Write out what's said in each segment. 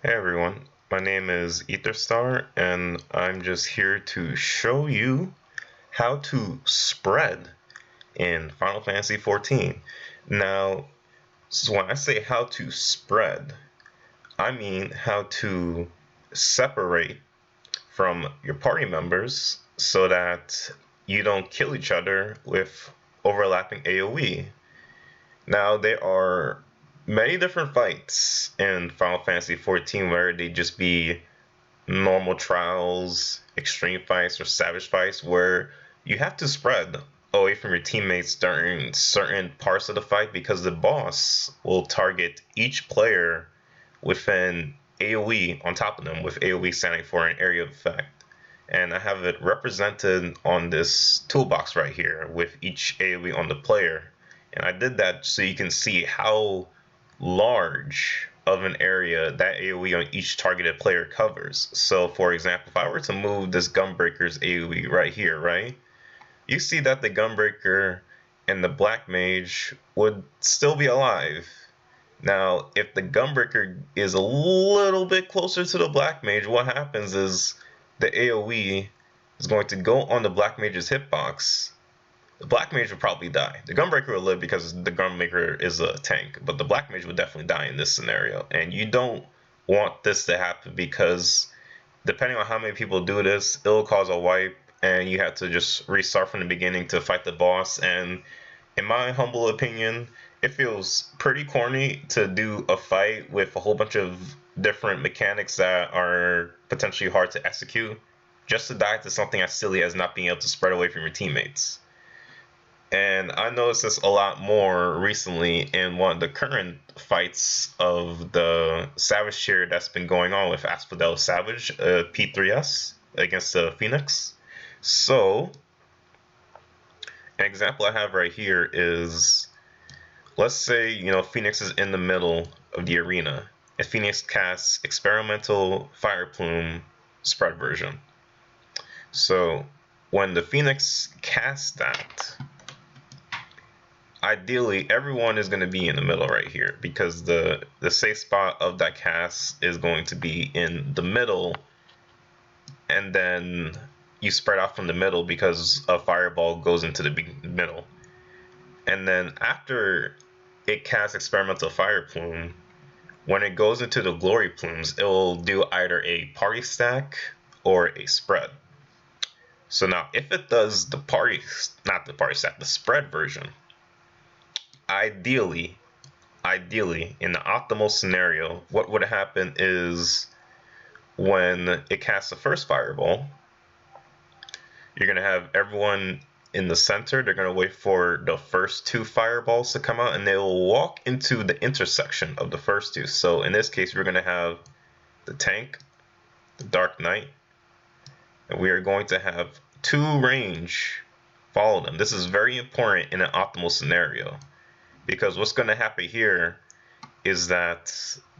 Hey everyone, my name is Etherstar, and I'm just here to show you how to spread in Final Fantasy XIV. Now, so when I say how to spread, I mean how to separate from your party members so that you don't kill each other with overlapping AoE. Now, there are many different fights in Final Fantasy XIV where they just be normal trials, extreme fights, or savage fights where you have to spread away from your teammates during certain parts of the fight because the boss will target each player within AoE on top of them, with AoE standing for an area of effect. And I have it represented on this toolbox right here with each AoE on the player. And I did that so you can see how large of an area that AoE on each targeted player covers. So for example, if I were to move this Gunbreaker's AoE right here, right? You see that the Gunbreaker and the Black Mage would still be alive. Now, if the Gunbreaker is a little bit closer to the Black Mage, what happens is the AoE is going to go on the Black Mage's hitbox. The Black Mage would probably die. The Gunbreaker will live because the Gunbreaker is a tank, but the Black Mage would definitely die in this scenario. And you don't want this to happen because depending on how many people do this, it'll cause a wipe, and you have to just restart from the beginning to fight the boss. And in my humble opinion, it feels pretty corny to do a fight with a whole bunch of different mechanics that are potentially hard to execute just to die to something as silly as not being able to spread away from your teammates. And I noticed this a lot more recently in one of the current fights of the Savage tier that's been going on with Asphodel Savage, P3S, against the Phoenix. So, an example I have right here is, let's say, Phoenix is in the middle of the arena, and Phoenix casts Experimental Fire Plume spread version. So, when the Phoenix casts that, ideally everyone is going to be in the middle right here because the safe spot of that cast is going to be in the middle, and then you spread out from the middle because a fireball goes into the middle. And then after it casts Experimental Fire Plume, when it goes into the Glory Plumes, it will do either a party stack or a spread. So now if it does not the party stack, the spread version, ideally, in the optimal scenario, what would happen is when it casts the first fireball, you're going to have everyone in the center. They're going to wait for the first two fireballs to come out, and they will walk into the intersection of the first two. So in this case, we're going to have the tank, the Dark Knight, and we are going to have two range follow them. This is very important in an optimal scenario, because what's going to happen here is that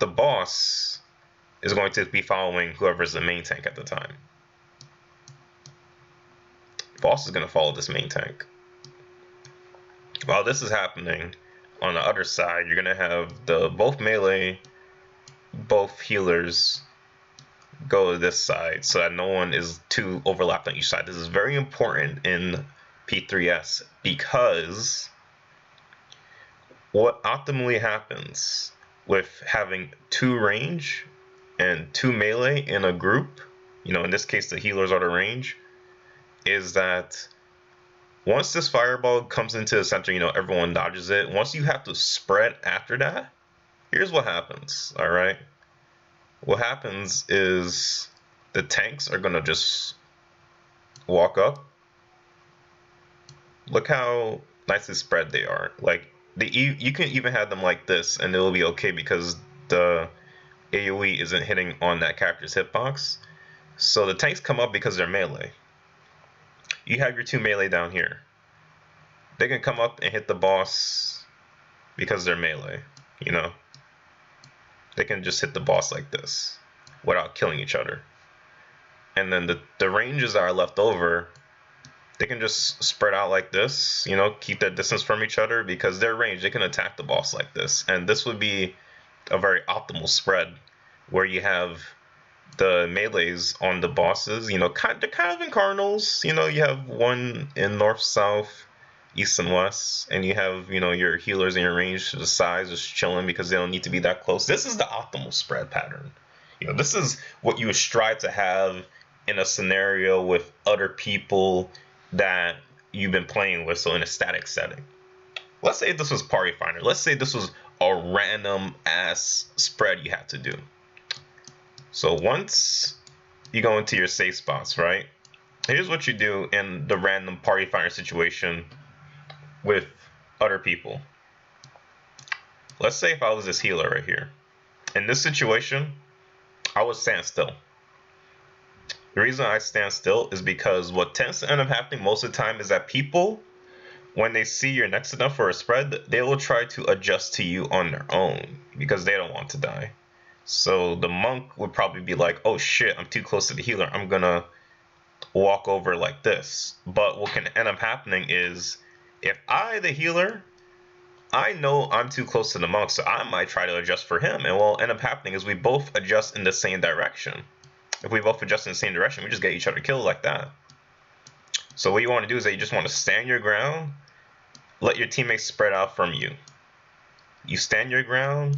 the boss is going to be following whoever's the main tank at the time. The boss is going to follow this main tank. While this is happening, on the other side, you're going to have both melee, both healers go to this side so that no one is too overlapped on each side. This is very important in P3S because what optimally happens with having two range and two melee in a group, in this case the healers are the range, is that once this fireball comes into the center, everyone dodges it. Once you have to spread after that, here's what happens, all right? What happens is the tanks are going to just walk up. Look how nicely spread they are. Like, you can even have them like this, and it'll be okay because the AoE isn't hitting on that character's hitbox. So the tanks come up because they're melee. You have your two melee down here. They can come up and hit the boss because they're melee, They can just hit the boss like this without killing each other. And then the ranges that are left over, they can just spread out like this, keep their distance from each other because they're ranged. They can attack the boss like this. And this would be a very optimal spread where you have the melees on the bosses. They're kind of in cardinals. You have one in north, south, east, and west, and you have your healers in your range to the sides just chilling because they don't need to be that close. This is the optimal spread pattern. This is what you would strive to have in a scenario with other people that you've been playing with. So in a static setting, let's say this was Party Finder. Let's say this was a random ass spread you had to do. So once you go into your safe spots, right? Here's what you do in the random Party Finder situation with other people. Let's say if I was this healer right here. In this situation, I would stand still. The reason I stand still is because what tends to end up happening most of the time is that people, when they see you're next to them for a spread, they will try to adjust to you on their own because they don't want to die. So the monk would probably be like, oh shit, I'm too close to the healer. I'm gonna walk over like this. But what can end up happening is if I, the healer, I know I'm too close to the monk, so I might try to adjust for him. And what will end up happening is we both adjust in the same direction. If we both adjust in the same direction, we just get each other killed like that. So what you want to do is that you just want to stand your ground, let your teammates spread out from you. You stand your ground,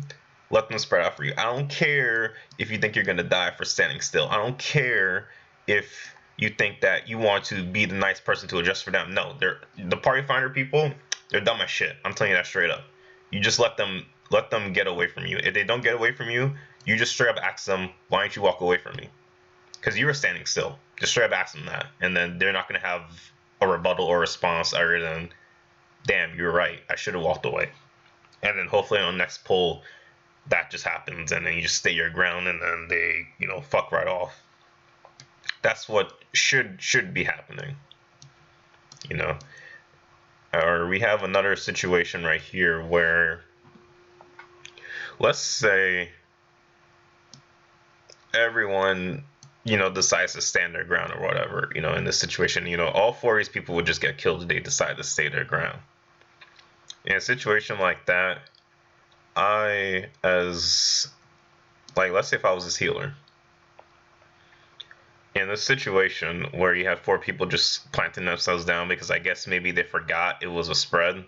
let them spread out for you. I don't care if you think you're going to die for standing still. I don't care if you think that you want to be the nice person to adjust for them. No, the Party Finder people, they're dumb as shit. I'm telling you that straight up. You just let them get away from you. If they don't get away from you, you just straight up ask them, why don't you walk away from me? Because you were standing still. Just straight up ask them that. And then they're not going to have a rebuttal or response other than, damn, you're right. I should have walked away. And then hopefully on the next pull, that just happens. And then you just stay your ground and then they, fuck right off. That's what should be happening. Or we have another situation right here where, let's say everyone decides to stand their ground or whatever. In this situation, all four of these people would just get killed if they decide to stay their ground. In a situation like that, let's say if I was this healer, in this situation where you have four people just planting themselves down because I guess maybe they forgot it was a spread,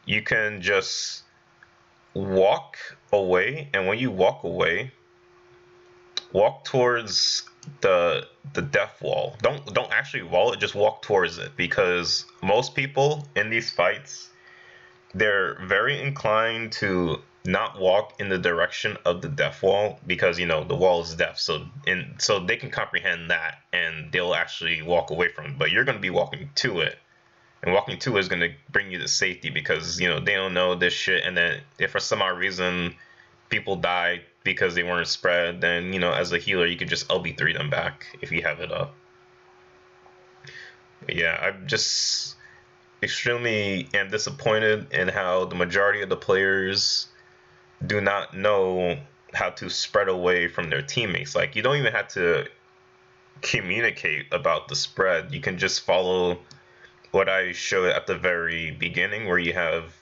you can just walk away, and when you walk away, walk towards the death wall. Don't actually wall it, just walk towards it, because most people in these fights, they're very inclined to not walk in the direction of the death wall because the wall is death, so they can comprehend that and they'll actually walk away from it. But you're going to be walking to it, and walking to it is going to bring you to safety because they don't know this shit. And then if for some odd reason people die because they weren't spread, then as a healer you could just LB3 them back if you have it up. But yeah, I'm just extremely am disappointed in how the majority of the players do not know how to spread away from their teammates. Like, you don't even have to communicate about the spread. You can just follow what I showed at the very beginning, where you have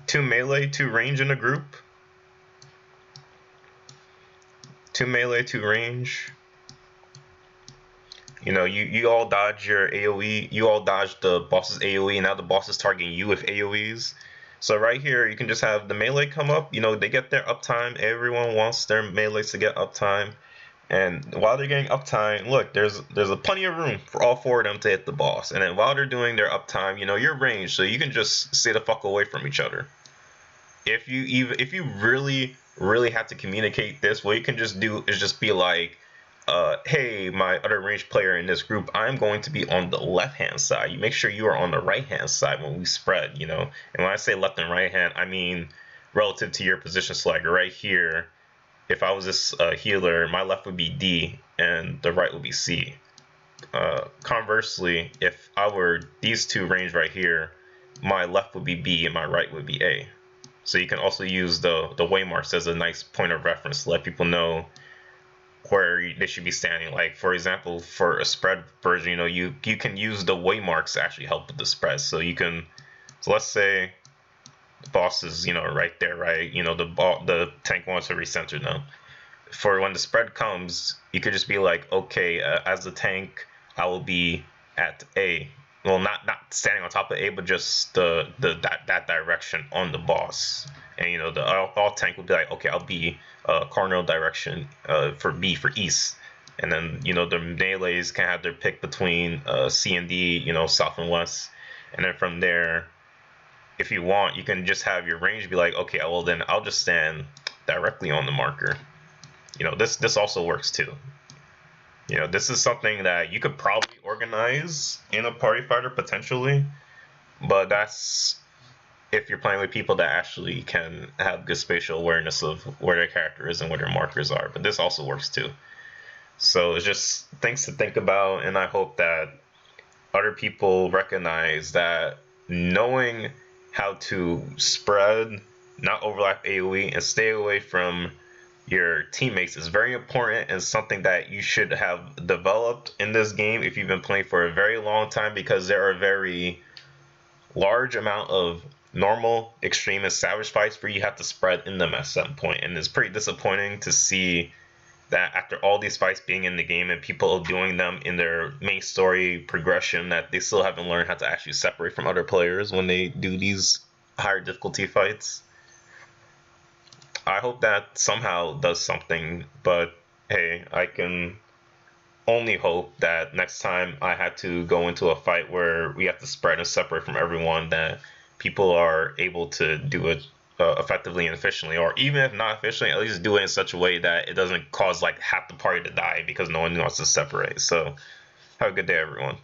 2 melee, 2 range in a group. 2 melee, 2 range. You all dodge your AoE. You all dodge the boss's AoE, and now the boss is targeting you with AoEs. So right here, you can just have the melee come up. They get their uptime. Everyone wants their melees to get uptime. And while they're getting uptime, look, there's a plenty of room for all 4 of them to hit the boss. And then while they're doing their uptime, you're ranged, so you can just stay the fuck away from each other. If you really have to communicate this, what you can just do is just be like, hey, my other ranged player in this group, I'm going to be on the left-hand side. You make sure you are on the right-hand side when we spread, And when I say left and right hand, I mean relative to your position. So like right here, if I was this healer, my left would be D and the right would be C. Conversely, if I were these 2 ranged right here, my left would be B and my right would be A. So you can also use the waymarks as a nice point of reference to let people know where they should be standing. Like, for example, for a spread version, you can use the waymarks to actually help with the spread. So let's say the boss is right there, right? The tank wants to recenter now. for when the spread comes, you could just be like, okay, as a tank, I will be at A. Well, not standing on top of A, but just the that direction on the boss. And the all tank will be like, okay, I'll be cardinal direction for B for east. And then the melees can have their pick between C and D, south and west. And then from there, if you want, you can just have your range be like, okay, well then I'll just stand directly on the marker. This also works too. This is something that you could probably organize in a party fighter potentially, but that's if you're playing with people that actually can have good spatial awareness of where their character is and where their markers are. But this also works too. So it's just things to think about, and I hope that other people recognize that knowing how to spread, not overlap AoE, and stay away from your teammates is very important and something that you should have developed in this game if you've been playing for a very long time, because there are a very large amount of normal, extreme, and savage fights where you have to spread in them at some point, and it's pretty disappointing to see that after all these fights being in the game and people doing them in their main story progression, that they still haven't learned how to actually separate from other players when they do these higher difficulty fights. I hope that somehow does something, but hey, I can only hope that next time I had to go into a fight where we have to spread and separate from everyone, that people are able to do it effectively and efficiently, or even if not efficiently, at least do it in such a way that it doesn't cause like half the party to die because no one wants to separate. So have a good day, everyone.